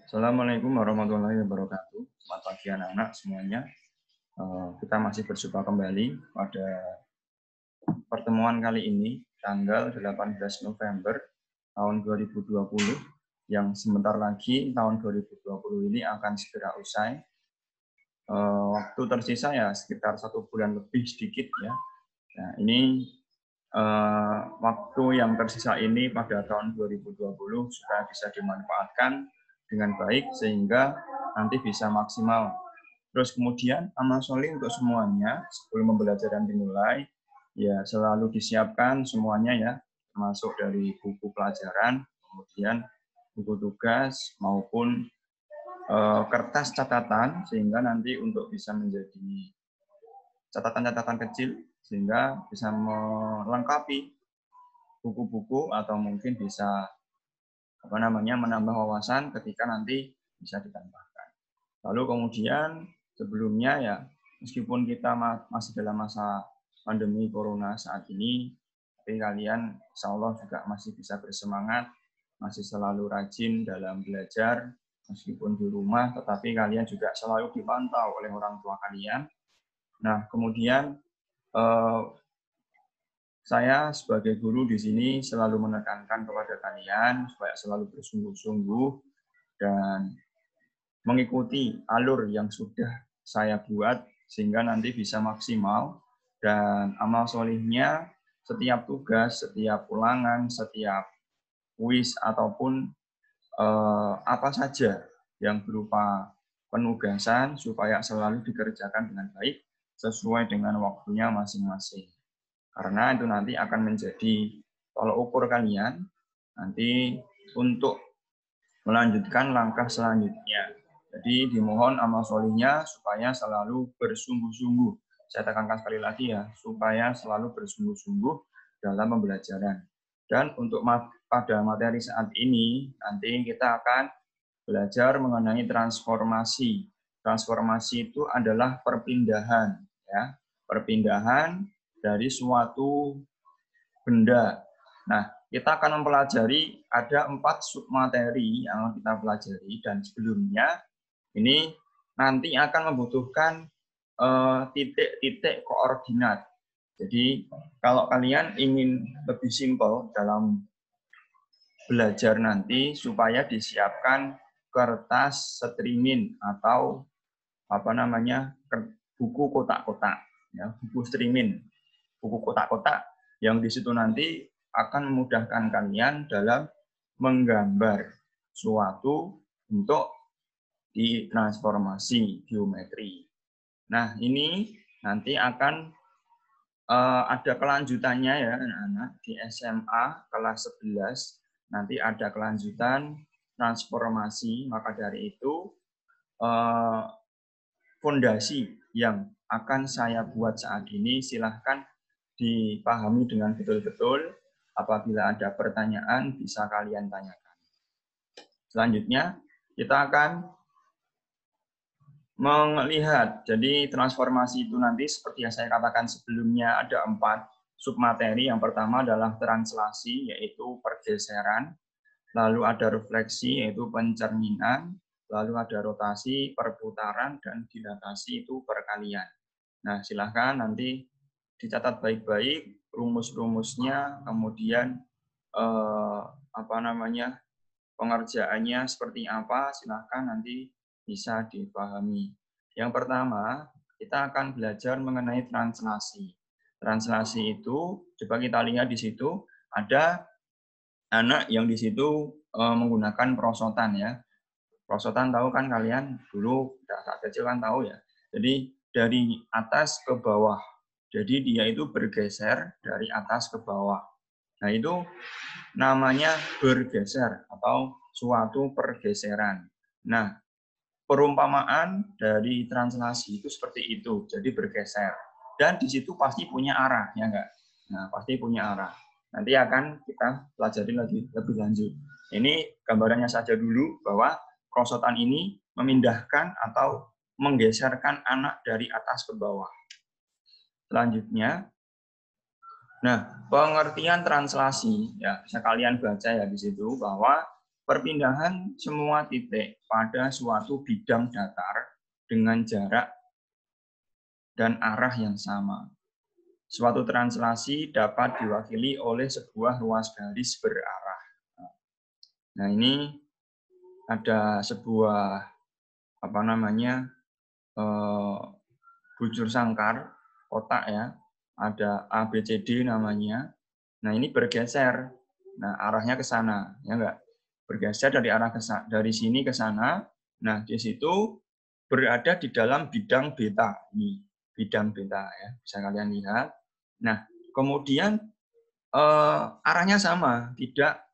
Assalamualaikum warahmatullahi wabarakatuh. Selamat pagi anak-anak semuanya. Kita masih berjumpa kembali pada pertemuan kali ini, tanggal 18 November tahun 2020, yang sebentar lagi tahun 2020 ini akan segera usai. Waktu tersisa ya sekitar 1 bulan lebih sedikit ya. Nah, ini waktu yang tersisa ini pada tahun 2020 supaya bisa dimanfaatkan dengan baik sehingga nanti bisa maksimal. Terus kemudian amal soleh untuk semuanya sebelum pembelajaran dimulai ya selalu disiapkan semuanya ya, termasuk dari buku pelajaran, kemudian buku tugas maupun kertas catatan sehingga nanti untuk bisa menjadi catatan-catatan kecil sehingga bisa melengkapi buku-buku atau mungkin bisa menambah wawasan ketika nanti bisa ditambahkan. Lalu kemudian sebelumnya ya meskipun kita masih dalam masa pandemi corona saat ini, tapi kalian insya Allah juga masih bisa bersemangat, masih selalu rajin dalam belajar meskipun di rumah, tetapi kalian juga selalu dipantau oleh orang tua kalian. Nah kemudian saya sebagai guru di sini selalu menekankan kepada kalian supaya selalu bersungguh-sungguh dan mengikuti alur yang sudah saya buat sehingga nanti bisa maksimal dan amal solihnya setiap tugas, setiap ulangan, setiap kuis ataupun apa saja yang berupa penugasan supaya selalu dikerjakan dengan baik sesuai dengan waktunya masing-masing. Karena itu nanti akan menjadi tolak ukur kalian nanti untuk melanjutkan langkah selanjutnya. Jadi dimohon amal solihnya supaya selalu bersungguh-sungguh. Saya tekankan sekali lagi ya, supaya selalu bersungguh-sungguh dalam pembelajaran. Dan untuk pada materi saat ini, nanti kita akan belajar mengenai transformasi. Transformasi itu adalah perpindahan, ya, perpindahan dari suatu benda. Nah, kita akan mempelajari ada 4 submateri yang kita pelajari dan sebelumnya ini nanti akan membutuhkan titik-titik koordinat. Jadi kalau kalian ingin lebih simpel dalam belajar nanti supaya disiapkan kertas streaming atau buku kotak-kotak ya, buku streaming, buku kotak-kotak yang di situ nanti akan memudahkan kalian dalam menggambar suatu untuk ditransformasi geometri. Nah, ini nanti akan ada kelanjutannya ya anak-anak di SMA kelas 11 nanti ada kelanjutan transformasi, maka dari itu fondasi yang akan saya buat saat ini silahkan dipahami dengan betul-betul. Apabila ada pertanyaan bisa kalian tanyakan. Selanjutnya kita akan melihat, jadi transformasi itu nanti seperti yang saya katakan sebelumnya ada 4 submateri. Yang pertama adalah translasi, yaitu pergeseran. Lalu ada refleksi, yaitu pencerminan. Lalu ada rotasi, perputaran, dan dilatasi, itu perkalian. Nah, silahkan nanti dicatat baik-baik rumus-rumusnya, kemudian pengerjaannya seperti apa, silahkan nanti bisa dipahami. Yang pertama, kita akan belajar mengenai translasi. Translasi itu, coba kita lihat di situ, ada anak yang di situ menggunakan perosotan ya. Perosotan tahu kan kalian, dulu saat kecil kan tahu ya. Jadi dari atas ke bawah. Jadi dia itu bergeser dari atas ke bawah. Nah itu namanya bergeser atau suatu pergeseran. Nah, perumpamaan dari translasi itu seperti itu, jadi bergeser. Dan di situ pasti punya arah, ya enggak? Nah, pasti punya arah. Nanti akan kita pelajari lebih lanjut. Ini gambarannya saja dulu bahwa perosotan ini memindahkan atau menggeserkan anak dari atas ke bawah. Selanjutnya, nah, pengertian translasi ya bisa kalian baca ya di situ bahwa perpindahan semua titik pada suatu bidang datar dengan jarak dan arah yang sama. Suatu translasi dapat diwakili oleh sebuah ruas garis berarah. Nah, ini ada sebuah bujur sangkar kotak ya, ada ABCD namanya. Nah, ini bergeser. Nah, arahnya ke sana, ya enggak? Bergeser dari arah dari sini ke sana. Nah, di situ berada di dalam bidang beta. Ini bidang beta ya, bisa kalian lihat. Nah, kemudian arahnya sama, tidak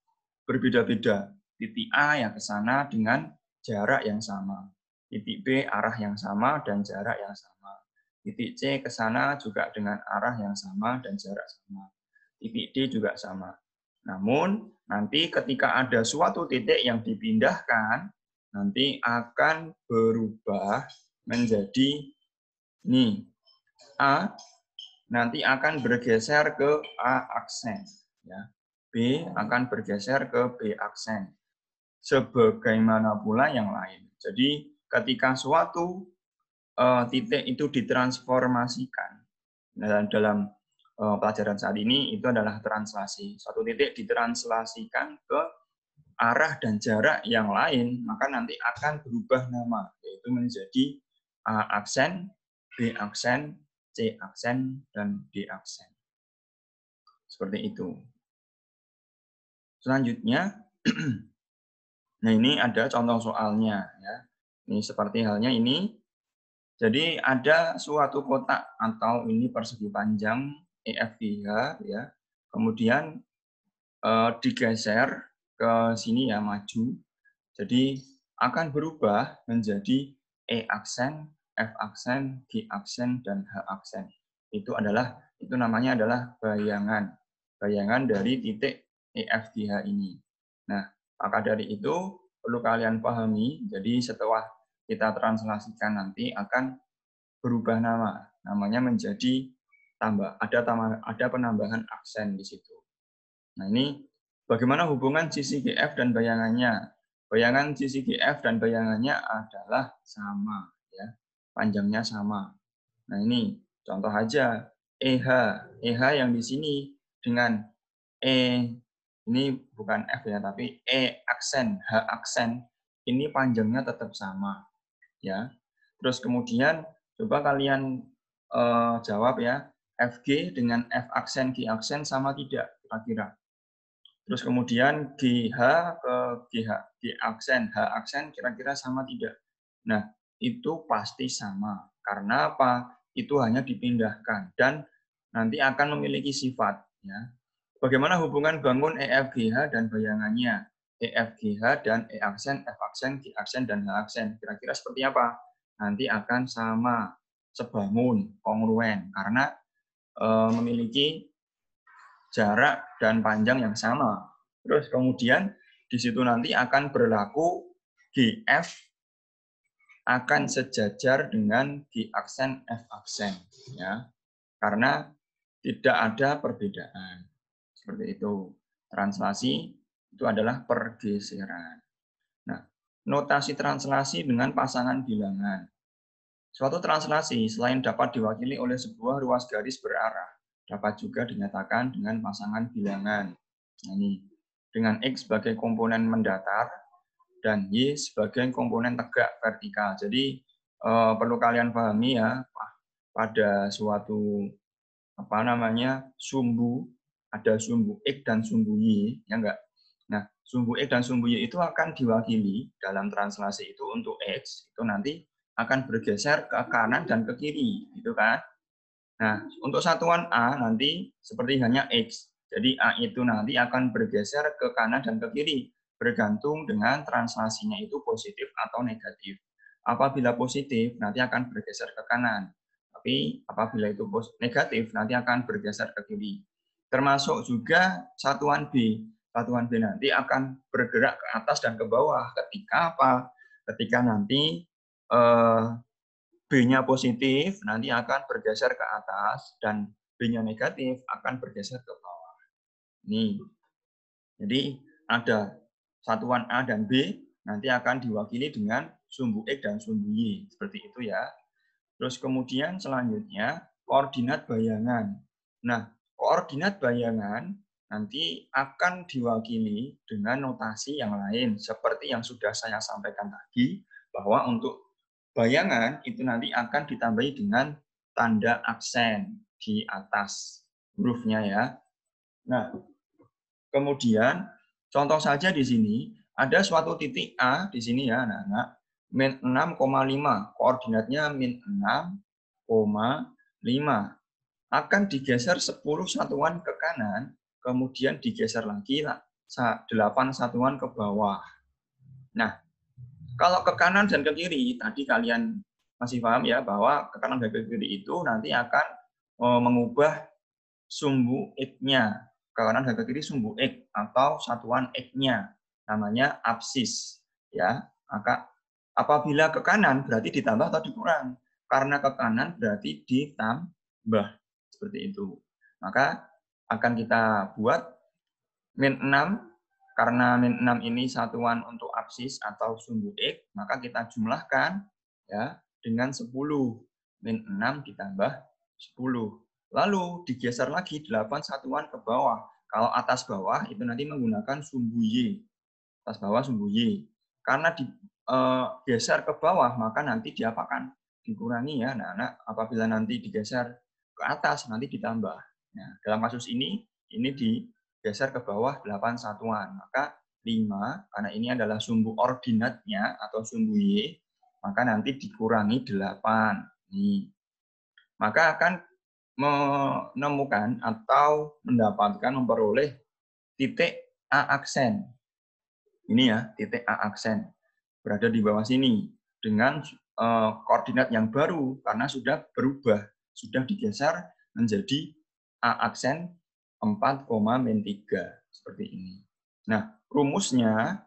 berbeda-beda. Titik A yang ke sana dengan jarak yang sama. Titik B arah yang sama dan jarak yang sama. Titik C ke sana juga dengan arah yang sama dan jarak sama. Titik D juga sama. Namun, nanti ketika ada suatu titik yang dipindahkan, nanti akan berubah menjadi nih A, nanti akan bergeser ke A aksen. Ya. B akan bergeser ke B aksen. Sebagaimana pula yang lain. Jadi, ketika suatu titik itu ditransformasikan dalam pelajaran saat ini itu adalah translasi. Suatu titik ditranslasikan ke arah dan jarak yang lain, maka nanti akan berubah nama, yaitu menjadi A aksen, B aksen, C aksen, dan D aksen. Seperti itu. Selanjutnya, nah ini ada contoh soalnya. Ya. Ini seperti halnya ini. Jadi ada suatu kotak atau ini persegi panjang EFGH ya. Kemudian digeser ke sini ya maju. Jadi akan berubah menjadi E aksen, F aksen, G aksen dan H aksen. Itu namanya adalah bayangan. Bayangan dari titik EFGH ini. Nah, maka dari itu perlu kalian pahami. Jadi setelah kita translasikan nanti akan berubah nama, namanya menjadi ada penambahan aksen di situ. Nah, ini bagaimana hubungan CCGF dan bayangannya? Bayangan CCGF dan bayangannya adalah sama, ya, panjangnya sama. Nah, ini contoh aja EH yang di sini dengan E, ini bukan F ya, tapi E aksen, H aksen, ini panjangnya tetap sama, ya. Terus kemudian coba kalian jawab ya, FG dengan F aksen, G aksen sama tidak kira-kira? Terus kemudian GH ke G aksen, H aksen kira-kira sama tidak? Nah, itu pasti sama. Karena apa? Itu hanya dipindahkan dan nanti akan memiliki sifat. Ya. Bagaimana hubungan bangun EFGH dan bayangannya? EFGH dan E aksen, F aksen, G aksen, dan H aksen. Kira-kira seperti apa? Nanti akan sama, sebangun, kongruen. Karena memiliki jarak dan panjang yang sama. Terus kemudian di situ nanti akan berlaku GF akan sejajar dengan G aksen F aksen, ya, karena tidak ada perbedaan. Seperti itu. Translasi itu adalah pergeseran. Nah, notasi translasi dengan pasangan bilangan. Suatu translasi selain dapat diwakili oleh sebuah ruas garis berarah, dapat juga dinyatakan dengan pasangan bilangan. Nah, ini dengan X sebagai komponen mendatar dan Y sebagai komponen tegak vertikal. Jadi perlu kalian pahami ya, pada suatu sumbu, ada sumbu X dan sumbu Y, ya enggak? Nah, sumbu X dan sumbu Y itu akan diwakili dalam translasi itu untuk X, itu nanti akan bergeser ke kanan dan ke kiri, gitu kan? Nah, untuk satuan A nanti seperti hanya X. Jadi A itu nanti akan bergeser ke kanan dan ke kiri, bergantung dengan translasinya itu positif atau negatif. Apabila positif, nanti akan bergeser ke kanan. Tapi apabila itu negatif, nanti akan bergeser ke kiri. Termasuk juga satuan B. Satuan B nanti akan bergerak ke atas dan ke bawah. Ketika apa? Ketika nanti B-nya positif, nanti akan bergeser ke atas, dan B-nya negatif akan bergeser ke bawah. Nih, jadi ada satuan A dan B nanti akan diwakili dengan sumbu X dan sumbu Y. Seperti itu ya. Terus kemudian selanjutnya koordinat bayangan. Nah, koordinat bayangan nanti akan diwakili dengan notasi yang lain. Seperti yang sudah saya sampaikan tadi, bahwa untuk bayangan itu nanti akan ditambahi dengan tanda aksen di atas hurufnya ya. Nah, kemudian contoh saja di sini ada suatu titik A di sini ya anak-anak, min 6,5, koordinatnya min 6,5. Akan digeser 10 satuan ke kanan, kemudian digeser lagi 8 satuan ke bawah. Nah, kalau ke kanan dan ke kiri, tadi kalian masih paham ya bahwa ke kanan dan ke kiri itu nanti akan mengubah sumbu X-nya. Ke kanan dan ke kiri sumbu X atau satuan X-nya. Namanya absis. Ya, maka apabila ke kanan berarti ditambah atau dikurang. Karena ke kanan berarti ditambah. Seperti itu. Maka akan kita buat min 6. Karena min 6 ini satuan untuk absis atau sumbu X, maka kita jumlahkan ya dengan 10. Min 6 ditambah 10. Lalu digeser lagi 8 satuan ke bawah. Kalau atas bawah itu nanti menggunakan sumbu Y. Atas bawah sumbu Y. Karena digeser ke bawah, maka nanti diapakan? Dikurangi ya anak-anak. Apabila nanti digeser ke atas, nanti ditambah. Nah, dalam kasus ini digeser ke bawah 8 satuan. Maka 5, karena ini adalah sumbu ordinatnya atau sumbu Y, maka nanti dikurangi 8. Nih. Maka akan menemukan atau mendapatkan memperoleh titik A aksen. Ini ya, titik A aksen. Berada di bawah sini dengan koordinat yang baru karena sudah berubah, sudah digeser menjadi A aksen 4,-3 seperti ini. Nah, rumusnya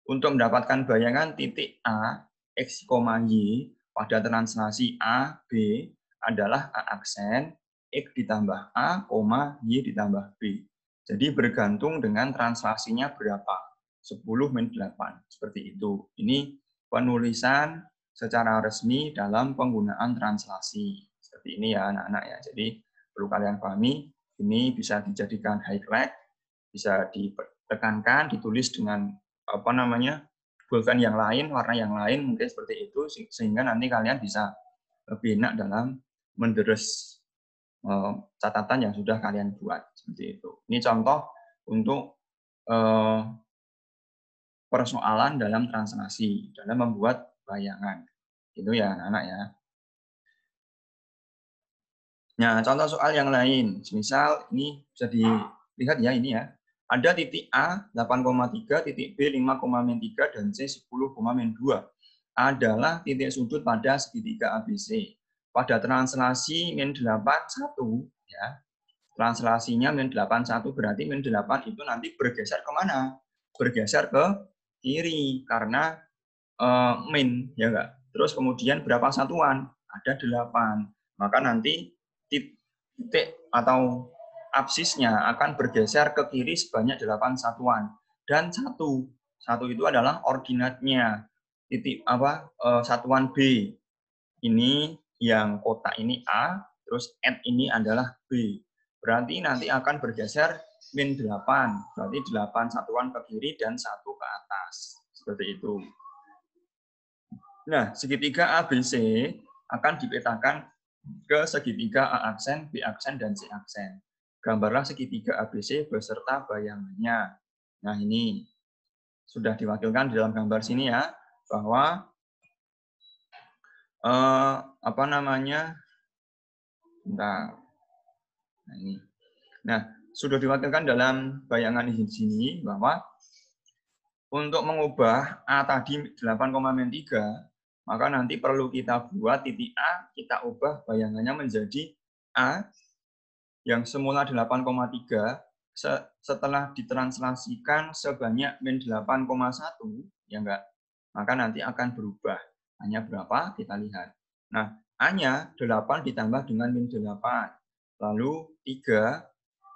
untuk mendapatkan bayangan titik A X, Y pada translasi A, B adalah A aksen X ditambah A, Y ditambah B. Jadi bergantung dengan translasinya berapa. 10 min 8. Seperti itu. Ini penulisan secara resmi dalam penggunaan translasi. Seperti ini ya anak-anak ya. Jadi perlu kalian pahami, ini bisa dijadikan highlight, bisa ditekankan, ditulis dengan apa namanya, bolpen yang lain, warna yang lain, mungkin seperti itu, sehingga nanti kalian bisa lebih enak dalam menderes catatan yang sudah kalian buat. Seperti itu. Ini contoh untuk persoalan dalam translasi, dalam membuat bayangan. Itu ya anak-anak ya. Nah, contoh soal yang lain. Misal ini bisa dilihat ya ini ya. Ada titik A 8,3, titik B 5,3, dan C 10,2 adalah titik sudut pada segitiga ABC. Pada translasi min 81, ya, translasinya min 81 berarti min 8 itu nanti bergeser kemana? Bergeser ke kiri karena min, ya enggak? Terus kemudian berapa satuan? Ada 8. Maka nanti titik atau absisnya akan bergeser ke kiri sebanyak 8 satuan. Dan 1 itu adalah ordinatnya. Titik satuan B. Ini yang kotak ini A, terus N ini adalah B. Berarti nanti akan bergeser min 8. Berarti 8 satuan ke kiri dan 1 ke atas. Seperti itu. Nah, segitiga ABC akan dipetakan ke segitiga A aksen, B aksen, dan C aksen. Gambarlah segitiga ABC beserta bayangannya. Nah, ini sudah diwakilkan di dalam gambar sini ya, bahwa apa namanya? Bentar. Nah, ini. Nah, sudah diwakilkan dalam bayangan di sini bahwa untuk mengubah A tadi 8,3, maka nanti perlu kita buat titik A, kita ubah bayangannya menjadi A yang semula 8,3, setelah ditranslasikan sebanyak min 8,1, ya enggak? Maka nanti akan berubah. A-nya berapa? Kita lihat. Nah, A-nya 8 ditambah dengan min 8. Lalu 3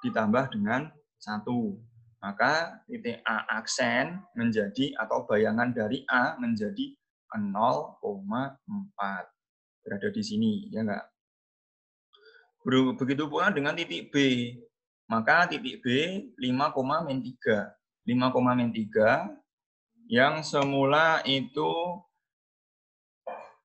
ditambah dengan 1. maka titik A aksen menjadi atau bayangan dari A menjadi 0,4. Berada di sini, ya enggak? Begitu pula dengan titik B. Maka titik B 5,-3. 5,-3 yang semula itu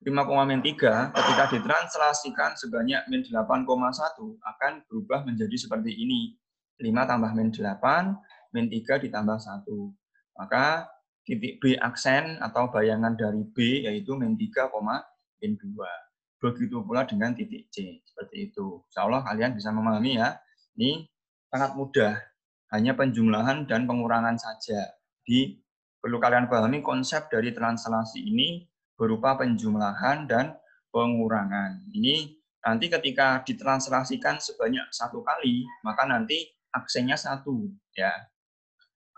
5,-3 ketika ditranslasikan sebanyak -8,1 akan berubah menjadi seperti ini. 5 tambah -8, -3 ditambah 1. Maka titik B aksen atau bayangan dari B yaitu -3, -2. Begitu pula dengan titik C. Seperti itu. Insya Allah kalian bisa memahami ya. Ini sangat mudah. Hanya penjumlahan dan pengurangan saja. Perlu kalian pahami konsep dari translasi ini berupa penjumlahan dan pengurangan. Ini nanti ketika ditranslasikan sebanyak 1 kali, maka nanti aksennya 1. Ya.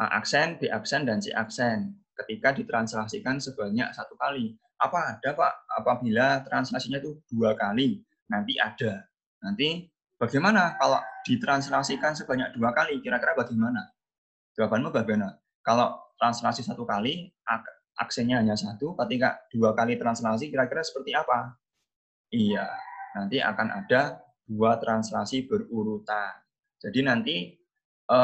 A aksen, B aksen, dan C aksen. Ketika ditranslasikan sebanyak 1 kali. Apa ada, Pak, apabila translasinya itu 2 kali? Nanti ada. Nanti bagaimana kalau ditranslasikan sebanyak 2 kali? Kira-kira bagaimana? Jawabanmu bagaimana? Kalau translasi 1 kali, aksennya hanya 1, ketika 2 kali translasi, kira-kira seperti apa? Iya, nanti akan ada 2 translasi berurutan. Jadi nanti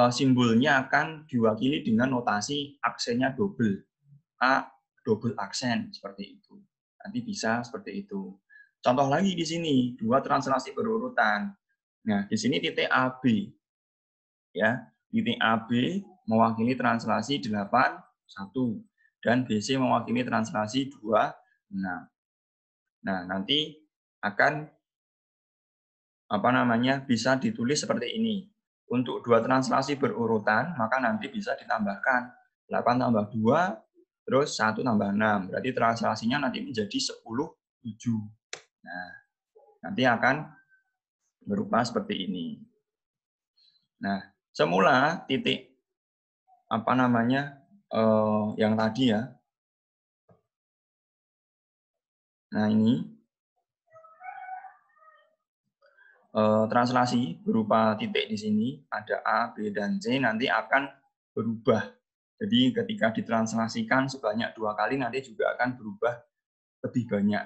simbolnya akan diwakili dengan notasi aksennya double. A double aksen, seperti itu. Nanti bisa seperti itu. Contoh lagi di sini, 2 translasi berurutan. Nah, di sini titik AB. Ya, titik AB mewakili translasi 8, 1. Dan BC mewakili translasi 2, 6. Nah, nanti akan bisa ditulis seperti ini. Untuk 2 translasi berurutan, maka nanti bisa ditambahkan 8 tambah 2, terus 1 tambah 6. Berarti translasinya nanti menjadi 10, 7. Nah, nanti akan berupa seperti ini. Nah, semula titik yang tadi ya. Nah, ini translasi berupa titik di sini, ada A, B, dan C, nanti akan berubah. Jadi ketika ditranslasikan sebanyak 2 kali, nanti juga akan berubah lebih banyak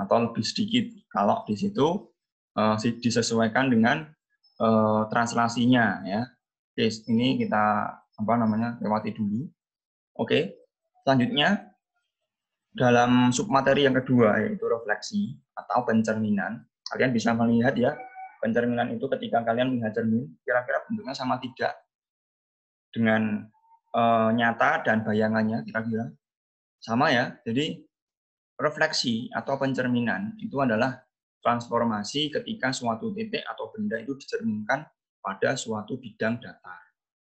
atau lebih sedikit. Kalau di situ disesuaikan dengan translasinya. Ya. Oke, ini kita lewati dulu. Oke, selanjutnya dalam submateri yang kedua, yaitu refleksi atau pencerminan. Kalian bisa melihat ya, pencerminan itu ketika kalian melihat cermin, kira-kira bentuknya sama tidak dengan nyata dan bayangannya, kira-kira sama ya. Jadi refleksi atau pencerminan itu adalah transformasi ketika suatu titik atau benda itu dicerminkan pada suatu bidang datar.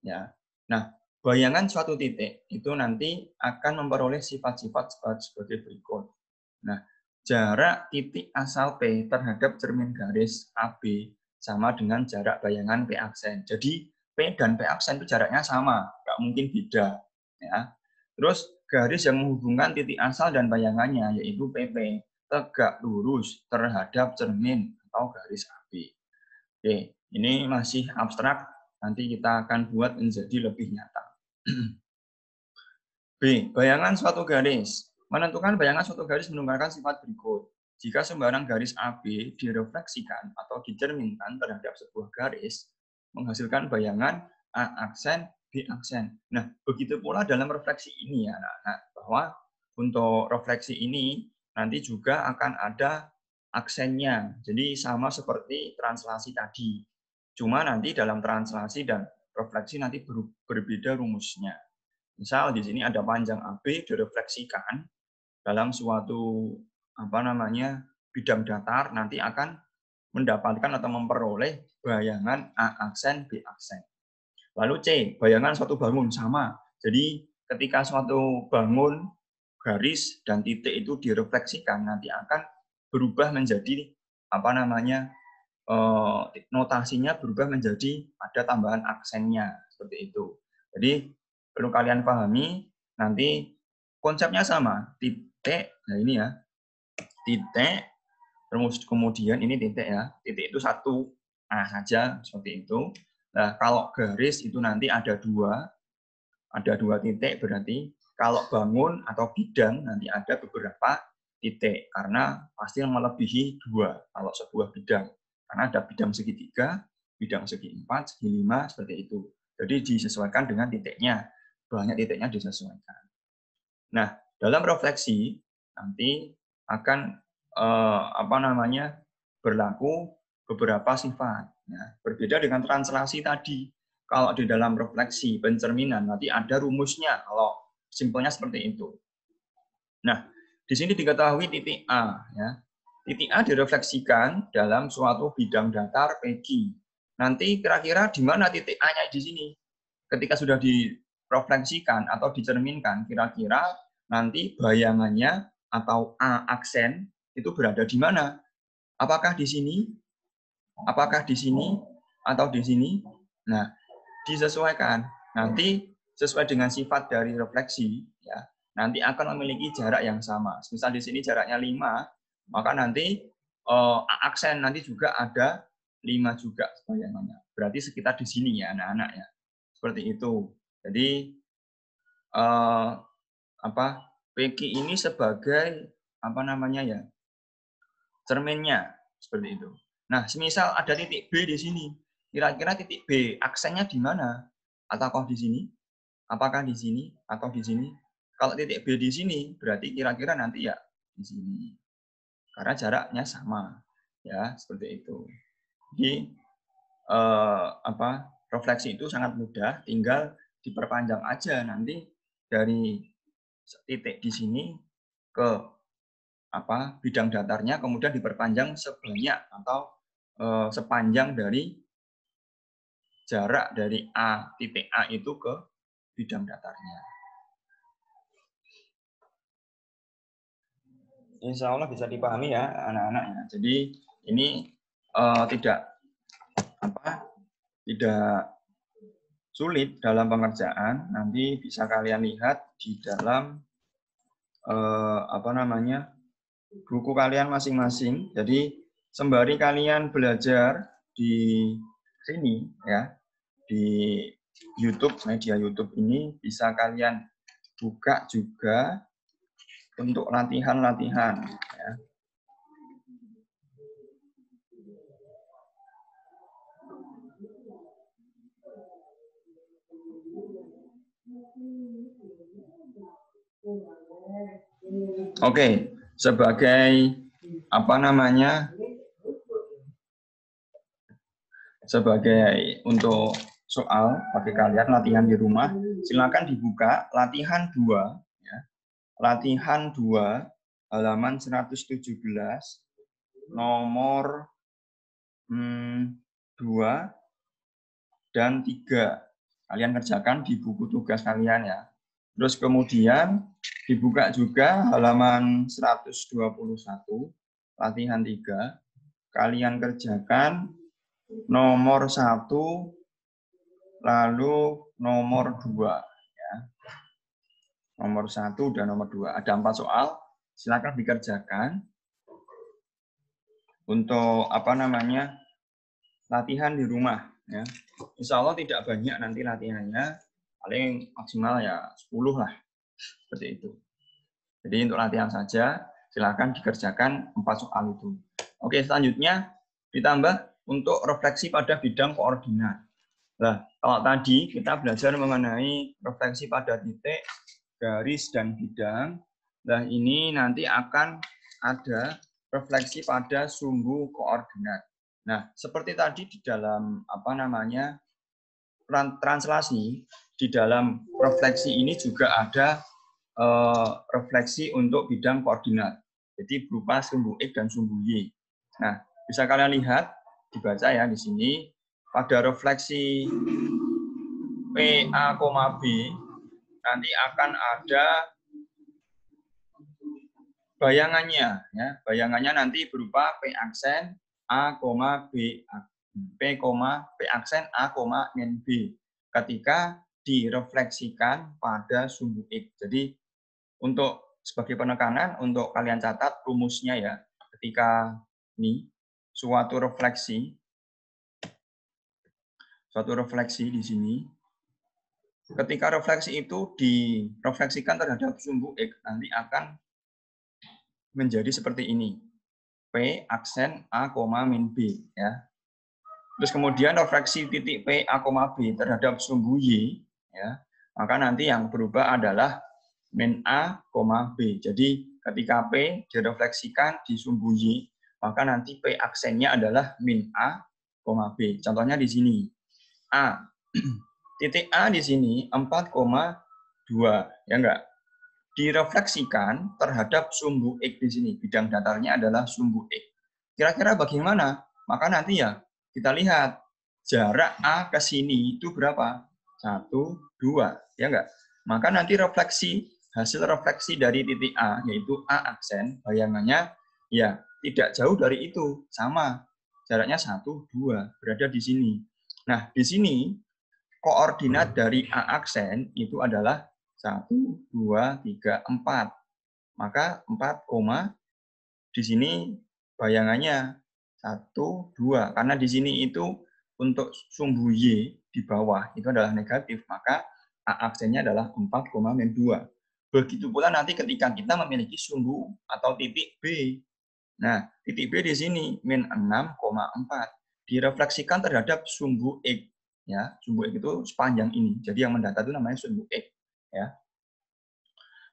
Ya. Nah, bayangan suatu titik itu nanti akan memperoleh sifat-sifat sebagai berikut. Nah, jarak titik asal P terhadap cermin garis AB sama dengan jarak bayangan P aksen. Jadi P dan P aksen itu jaraknya sama, nggak mungkin beda. Ya. Terus garis yang menghubungkan titik asal dan bayangannya yaitu PP tegak lurus terhadap cermin atau garis AB. Oke, ini masih abstrak. Nanti kita akan buat menjadi lebih nyata. B. Bayangan suatu garis. Menentukan bayangan suatu garis menggunakan sifat berikut. Jika sembarang garis AB direfleksikan atau dicerminkan terhadap sebuah garis, menghasilkan bayangan A aksen, B aksen. Nah, begitu pula dalam refleksi ini ya, anak-anak, bahwa untuk refleksi ini nanti juga akan ada aksennya. Jadi sama seperti translasi tadi. Cuma nanti dalam translasi dan refleksi nanti berbeda rumusnya. Misal di sini ada panjang AB direfleksikan dalam suatu bidang datar, nanti akan mendapatkan atau memperoleh bayangan A aksen, B aksen. Lalu C, bayangan suatu bangun sama. Jadi ketika suatu bangun, garis dan titik itu direfleksikan, nanti akan berubah menjadi notasinya berubah menjadi ada tambahan aksennya seperti itu. Jadi perlu kalian pahami, nanti konsepnya sama, titik, nah ini ya, titik, terus kemudian ini titik ya, titik itu 1 A saja, seperti itu. Nah, kalau garis itu nanti ada 2, Ada 2 titik berarti kalau bangun atau bidang nanti ada beberapa titik karena pasti melebihi 2 kalau sebuah bidang. Karena ada bidang segi 3, bidang segi 4, segi 5 seperti itu. Jadi disesuaikan dengan titiknya. Banyak titiknya disesuaikan. Nah, dalam refleksi nanti akan berlaku beberapa sifat. Ya, berbeda dengan translasi tadi. Kalau di dalam refleksi pencerminan nanti ada rumusnya. Kalau simpelnya seperti itu. Nah, di sini diketahui titik A. Ya. Titik A direfleksikan dalam suatu bidang datar PG. Nanti kira-kira di mana titik A-nya di sini? Ketika sudah direfleksikan atau dicerminkan, kira-kira nanti bayangannya atau A aksen itu berada di mana? Apakah di sini? Apakah di sini? Atau di sini? Nah, disesuaikan. Nanti sesuai dengan sifat dari refleksi, ya, nanti akan memiliki jarak yang sama. Misal di sini jaraknya 5, maka nanti aksen nanti juga ada 5 juga bayangannya. Berarti sekitar di sini ya anak-anak ya. Seperti itu. Jadi PQ ini sebagai cerminnya seperti itu. Nah, semisal ada titik B di sini, kira-kira titik B aksennya di mana? Ataukah di sini? Apakah di sini atau di sini? Kalau titik B di sini, berarti kira-kira nanti ya di sini. Karena jaraknya sama, ya seperti itu. Jadi refleksi itu sangat mudah, tinggal diperpanjang aja nanti dari titik di sini ke bidang datarnya, kemudian diperpanjang sebanyak atau sepanjang dari jarak dari titik A itu ke bidang datarnya. Insya Allah bisa dipahami ya anak-anak ya. Jadi ini tidak sulit dalam pengerjaan. Nanti bisa kalian lihat di dalam buku kalian masing-masing. Jadi sembari kalian belajar di sini ya, di YouTube, media YouTube ini bisa kalian buka juga untuk latihan-latihan ya. Oke, sebagai untuk soal bagi kalian latihan di rumah, silakan dibuka latihan 2 ya. Latihan 2 halaman 117 nomor 2 dan 3. Kalian kerjakan di buku tugas kalian ya. Terus kemudian dibuka juga halaman 121 latihan 3. Kalian kerjakan nomor 1 lalu nomor 2 ya. Nomor 1 dan nomor 2. Ada 4 soal. Silakan dikerjakan untuk latihan di rumah ya. Insya Allah tidak banyak nanti latihannya, paling maksimal ya 10 lah. Seperti itu. Jadi untuk latihan saja, silakan dikerjakan 4 soal itu. Oke, selanjutnya ditambah untuk refleksi pada bidang koordinat. Nah, kalau tadi kita belajar mengenai refleksi pada titik, garis, dan bidang. Nah, ini nanti akan ada refleksi pada sumbu koordinat. Nah, seperti tadi di dalam translasi, di dalam refleksi ini juga ada refleksi untuk bidang koordinat. Jadi berupa sumbu X dan sumbu Y. Nah, bisa kalian lihat, dibaca ya di sini, pada refleksi PA, B, nanti akan ada bayangannya. Ya. Bayangannya nanti berupa P aksen A, B, P aksen A, B. Ketika direfleksikan pada sumbu X. Jadi untuk sebagai penekanan, untuk kalian catat rumusnya ya, ketika ini suatu refleksi di sini, ketika refleksi itu direfleksikan terhadap sumbu X, nanti akan menjadi seperti ini. P aksen A, min B. Ya. Terus kemudian refleksi titik P, A, B terhadap sumbu Y, ya, maka nanti yang berubah adalah min A, B. Jadi ketika P direfleksikan di sumbu Y, maka nanti P aksennya adalah min A, B. Contohnya di sini. A. Titik A di sini 4,2. Ya enggak? Direfleksikan terhadap sumbu X di sini. Bidang datarnya adalah sumbu X. Kira-kira bagaimana? Maka nanti ya kita lihat jarak A ke sini itu berapa? 1, 2. Ya enggak? Maka nanti hasil refleksi dari titik A, yaitu A aksen, bayangannya ya tidak jauh dari itu. Sama. Jaraknya 1, 2. Berada di sini. Nah, di sini koordinat dari A aksen itu adalah 1, 2, 3, 4. Maka 4, di sini bayangannya 1, 2. Karena di sini itu untuk sumbu Y di bawah itu adalah negatif, maka A aksennya adalah 4, min 2. Begitu pula nanti ketika kita memiliki sumbu atau titik B. Nah, titik B di sini min 6,4 direfleksikan terhadap sumbu X. Ya, sumbu X itu sepanjang ini. Jadi yang mendata itu namanya sumbu X. Ya.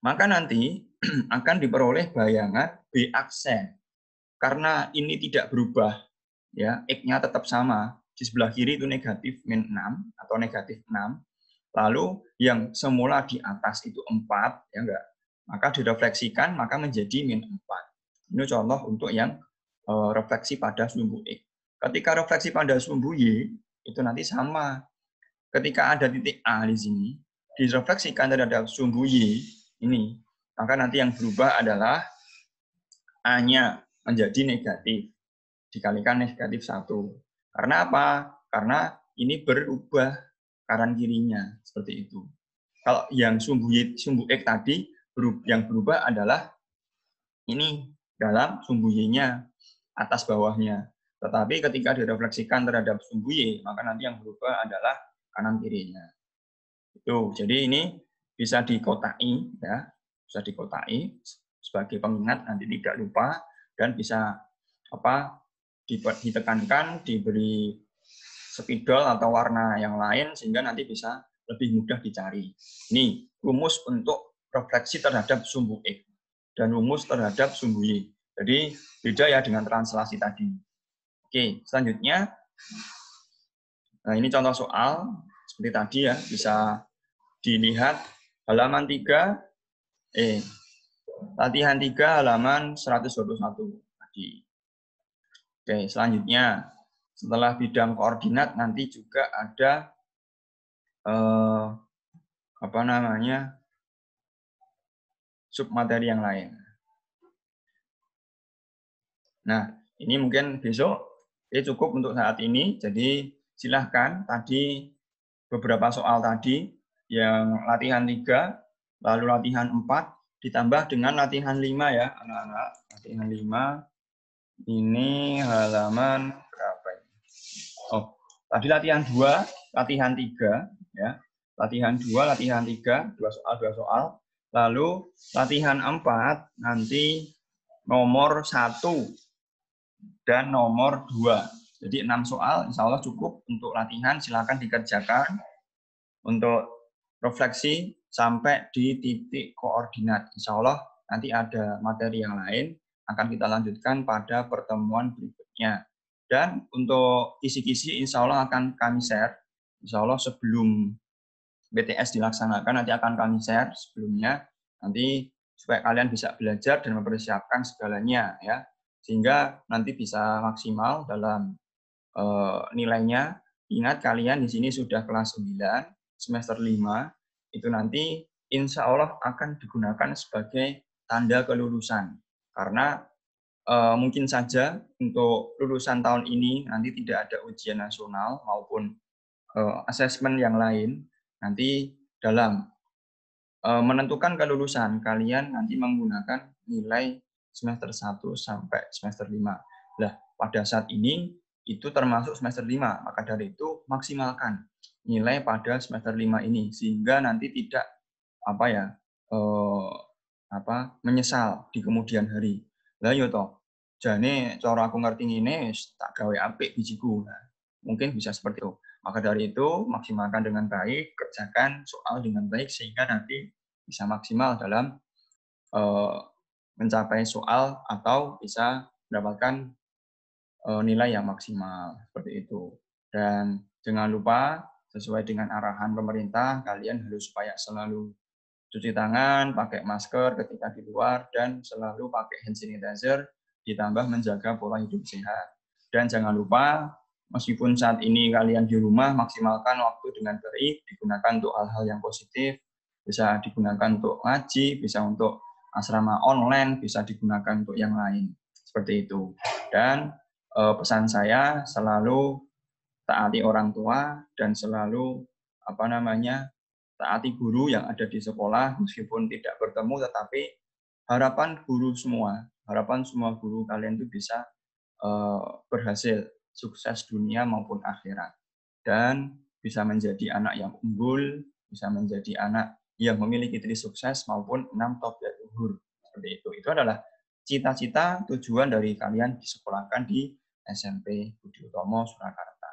Maka nanti akan diperoleh bayangan B aksen. Karena ini tidak berubah, ya, X-nya tetap sama. Di sebelah kiri itu negatif min 6 atau negatif 6. Lalu yang semula di atas itu 4, ya enggak? Maka direfleksikan, maka menjadi min 4. Ini contoh untuk yang refleksi pada sumbu X. Ketika refleksi pada sumbu Y, itu nanti sama. Ketika ada titik A di sini, direfleksikan terhadap sumbu Y, ini, maka nanti yang berubah adalah A-nya menjadi negatif, dikalikan negatif 1. Karena apa? Karena ini berubah kanan kirinya, seperti itu. Kalau yang sumbu X tadi, yang berubah adalah ini dalam sumbu Y-nya, atas bawahnya. Tetapi ketika direfleksikan terhadap sumbu Y, maka nanti yang berubah adalah kanan kirinya. Itu. Jadi ini bisa dikotai, ya, bisa dikotai sebagai pengingat nanti tidak lupa, dan bisa ditekankan, diberi spidol atau warna yang lain sehingga nanti bisa lebih mudah dicari. Ini rumus untuk refleksi terhadap sumbu X dan rumus terhadap sumbu Y. Jadi beda ya dengan translasi tadi. Oke, selanjutnya, nah ini contoh soal seperti tadi ya, bisa dilihat halaman 3, latihan 3 halaman 121 tadi. Oke, selanjutnya setelah bidang koordinat nanti juga ada submateri yang lain. Nah, ini mungkin besok cukup untuk saat ini. Jadi silahkan tadi beberapa soal tadi yang latihan 3, lalu latihan 4, ditambah dengan latihan 5 ya, anak-anak. Latihan 5, ini halaman berapa ini? Oh, tadi latihan 2, latihan 3, ya. Latihan 2, latihan 3, 2 soal. Lalu latihan 4, nanti nomor 1 dan nomor 2. Jadi 6 soal, insya Allah cukup untuk latihan, silakan dikerjakan untuk refleksi sampai di titik koordinat. Insya Allah nanti ada materi yang lain akan kita lanjutkan pada pertemuan berikutnya. Dan untuk kisi-kisi insya Allah akan kami share. Insya Allah sebelum BTS dilaksanakan nanti akan kami share sebelumnya. Nanti supaya kalian bisa belajar dan mempersiapkan segalanya ya. Sehingga nanti bisa maksimal dalam nilainya. Ingat kalian di sini sudah kelas 9, semester 5, itu nanti insya Allah akan digunakan sebagai tanda kelulusan. Karena mungkin saja untuk lulusan tahun ini nanti tidak ada ujian nasional maupun asesmen yang lain. Nanti dalam menentukan kelulusan, kalian nanti menggunakan nilai semester 1 sampai semester 5. Nah, pada saat ini itu termasuk semester 5, maka dari itu maksimalkan. nilai pada semester 5 ini, sehingga nanti tidak apa ya, menyesal di kemudian hari. Lah yo toh, jane cara aku ngerti ngene wis tak gawe apik bijiku. Nah, mungkin bisa seperti itu. Maka dari itu, maksimalkan dengan baik, kerjakan soal dengan baik sehingga nanti bisa maksimal dalam mencapai soal atau bisa mendapatkan nilai yang maksimal seperti itu. Dan jangan lupa sesuai dengan arahan pemerintah, kalian harus supaya selalu cuci tangan, pakai masker ketika di luar, dan selalu pakai hand sanitizer, ditambah menjaga pola hidup sehat. Dan jangan lupa, meskipun saat ini kalian di rumah, maksimalkan waktu dengan baik, digunakan untuk hal-hal yang positif, bisa digunakan untuk ngaji, bisa untuk asrama online, bisa digunakan untuk yang lain. Seperti itu. Dan pesan saya selalu taati orang tua dan selalu taati guru yang ada di sekolah meskipun tidak bertemu, tetapi harapan semua guru kalian itu bisa berhasil sukses dunia maupun akhirat dan bisa menjadi anak yang unggul, bisa menjadi anak yang memiliki diri sukses maupun 6 top ya luhur. Seperti itu. Itu adalah cita-cita tujuan dari kalian disekolahkan di SMP Budi Utomo Surakarta.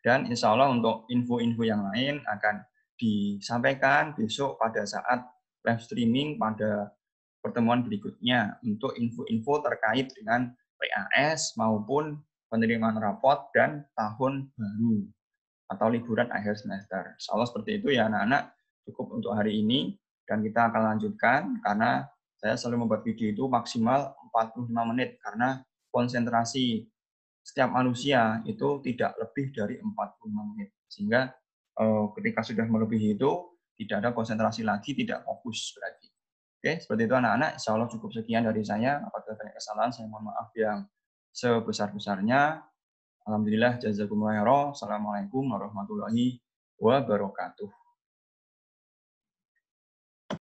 Dan insya Allah untuk info-info yang lain akan disampaikan besok pada saat live streaming pada pertemuan berikutnya untuk info-info terkait dengan PAS maupun penerimaan rapot dan tahun baru atau liburan akhir semester. Insya Allah seperti itu ya anak-anak, cukup untuk hari ini dan kita akan lanjutkan karena saya selalu membuat video itu maksimal 45 menit karena konsentrasi setiap manusia itu tidak lebih dari 45 menit. Sehingga ketika sudah melebihi itu, tidak ada konsentrasi lagi, tidak fokus berarti. Oke, seperti itu anak-anak. Insya Allah cukup sekian dari saya. Apabila banyak kesalahan, saya mohon maaf yang sebesar-besarnya. Alhamdulillah, jazakumullah khairan. Assalamualaikum warahmatullahi wabarakatuh.